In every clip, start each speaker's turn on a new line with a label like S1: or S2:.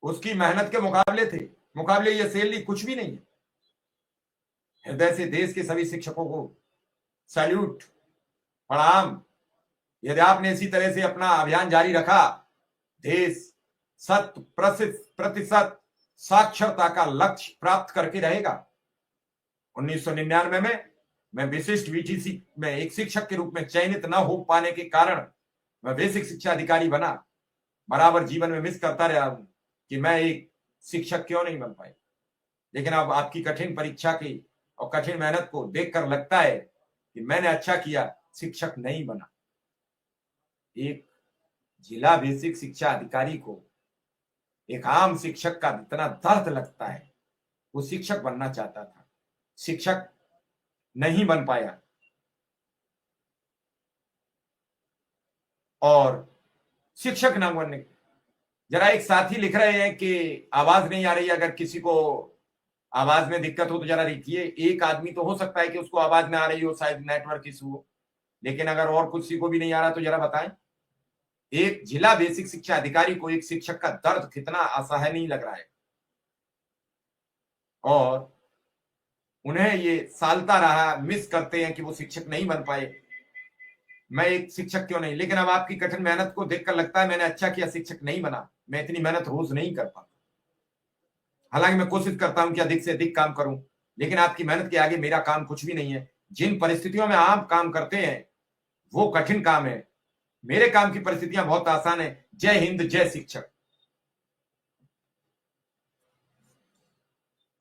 S1: उसकी मेहनत के मुकाबले ये सैलरी कुछ भी नहीं है। हृदय से देश के सभी शिक्षकों को सैल्यूट, प्रणाम। यदि आपने इसी तरह से अपना अभियान जारी रखा, देश 100% साक्षरता का लक्ष्य प्राप्त करके रहेगा। 1999 में मैं विशिष्ट वीटीसी में एक शिक्षक के रूप में चयनित न हो पाने के कारण मैं बेसिक शिक्षा अधिकारी बना। बराबर जीवन में मिस करता रहा हूं कि मैं एक शिक्षक क्यों नहीं बन पाई। लेकिन अब आपकी कठिन परीक्षा की और कठिन मेहनत को देखकर लगता है कि मैंने अच्छा किया, शिक्षक नहीं बना। एक जिला बेसिक शिक्षा अधिकारी को एक आम शिक्षक का जितना दर्द लगता है, वो शिक्षक बनना चाहता था, शिक्षक नहीं बन पाया। और शिक्षक ना बनने, जरा एक साथी लिख रहे हैं कि आवाज नहीं आ रही, अगर किसी को आवाज में दिक्कत हो तो जरा लिखिए। एक आदमी तो हो सकता है कि उसको आवाज में आ रही हो, शायद नेटवर्क इशू हो, लेकिन अगर और किसी को भी नहीं आ रहा तो जरा बताएं। एक जिला बेसिक शिक्षा अधिकारी को एक शिक्षक का दर्द कितना असहनीय लग रहा है, और उन्हें ये सालता रहा, मिस करते हैं कि वो शिक्षक नहीं बन पाए। मैं एक शिक्षक क्यों नहीं। लेकिन अब आपकी कठिन मेहनत को देखकर लगता है मैंने अच्छा किया, शिक्षक नहीं बना। मैं इतनी मेहनत रोज नहीं कर पाता, हालांकि मैं कोशिश करता हूं कि अधिक से अधिक काम करूं, लेकिन आपकी मेहनत के आगे मेरा काम कुछ भी नहीं है। जिन परिस्थितियों में आप काम करते हैं वो कठिन काम है, मेरे काम की परिस्थितियां बहुत आसान है। जय हिंद, जय शिक्षक।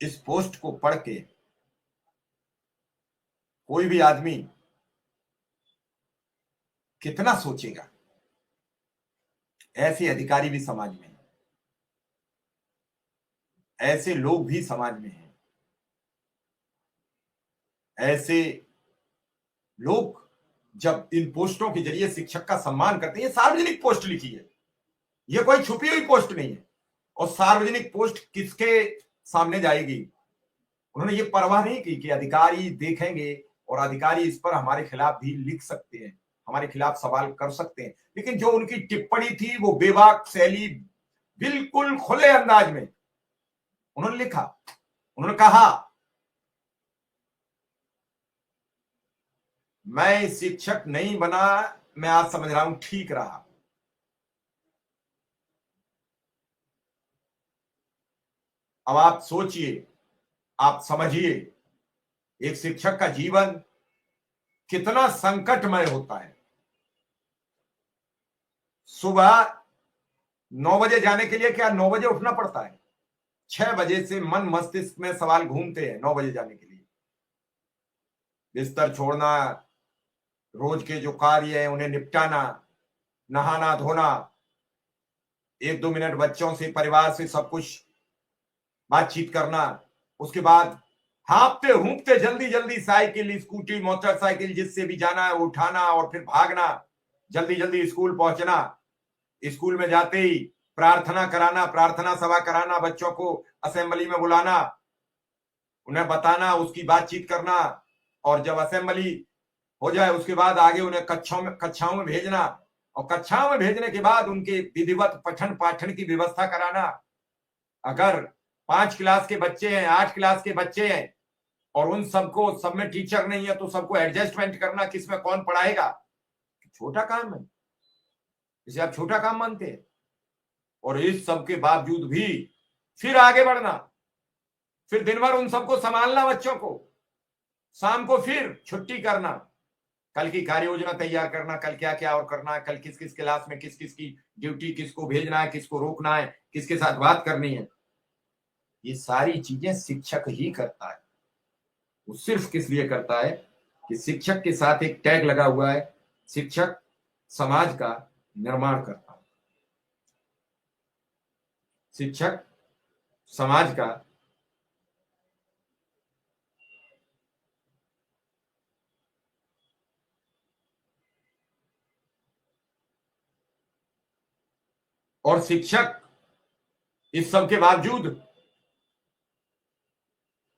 S1: इस पोस्ट को पढ़ के कोई भी आदमी कितना सोचेगा। ऐसे अधिकारी भी समाज में हैं, ऐसे लोग भी समाज में हैं, ऐसे लोग जब इन पोस्टों के जरिए शिक्षक का सम्मान करते हैं। ये सार्वजनिक पोस्ट लिखी है, ये कोई छुपी हुई पोस्ट नहीं है। और सार्वजनिक पोस्ट किसके सामने जाएगी, उन्होंने ये परवाह नहीं की कि अधिकारी देखेंगे और अधिकारी इस पर हमारे खिलाफ भी लिख सकते हैं, हमारे खिलाफ सवाल कर सकते हैं। लेकिन जो उनकी टिप्पणी थी वो बेबाक शैली, बिल्कुल खुले अंदाज में उन्होंने लिखा। उन्होंने कहा मैं शिक्षक नहीं बना, मैं आज समझ रहा हूं ठीक रहा। अब आप सोचिए, आप समझिए, एक शिक्षक का जीवन कितना संकटमय होता है। सुबह 9 बजे जाने के लिए क्या 9 बजे उठना पड़ता है? 6 बजे से मन मस्तिष्क में सवाल घूमते हैं 9 बजे जाने के लिए। बिस्तर छोड़ना, रोज के जो कार्य है उन्हें निपटाना, नहाना धोना, 1-2 मिनट बच्चों से, परिवार से सब कुछ बातचीत करना, उसके बाद हाँपते हूंपते जल्दी जल्दी साइकिल, स्कूटी, मोटरसाइकिल, जिससे भी जाना है उठाना और फिर भागना, जल्दी जल्दी स्कूल पहुंचना। स्कूल में जाते ही प्रार्थना कराना, प्रार्थना सभा कराना, बच्चों को असेंबली में बुलाना, उन्हें बताना, उसकी बातचीत करना, और जब असेंबली हो जाए उसके बाद आगे उन्हें कक्षाओं में भेजना, और कक्षाओं में भेजने के बाद उनके विधिवत पठन पाठन की व्यवस्था कराना। अगर 5 क्लास के बच्चे हैं, 8 क्लास के बच्चे हैं और उन सबको, सब में टीचर नहीं है, तो सबको एडजस्टमेंट करना, किसमें कौन पढ़ाएगा, छोटा काम है, इसे आप छोटा काम मानते हैं। और इस सब के बावजूद भी फिर आगे बढ़ना, फिर दिन भर उन सबको संभालना, बच्चों को, शाम को फिर छुट्टी करना, कल की कार्य योजना तैयार करना, कल क्या क्या और करना है, कल किस किस क्लास में किस किस की ड्यूटी, किसको भेजना है, किसको रोकना है, किसके साथ बात करनी है। ये सारी चीजें शिक्षक ही करता है। वो सिर्फ किस लिए करता है कि शिक्षक के साथ एक टैग लगा हुआ है, शिक्षक समाज का निर्माण करता है, शिक्षक समाज का और शिक्षक इस सब के बावजूद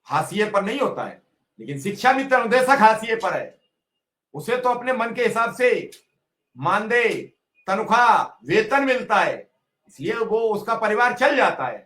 S1: हाशिए पर नहीं होता है, लेकिन शिक्षा मित्र अनुदेशक हाशिए पर है। उसे तो अपने मन के हिसाब से मानदेय, तनख्वाह, वेतन मिलता है, इसलिए वो उसका परिवार चल जाता है।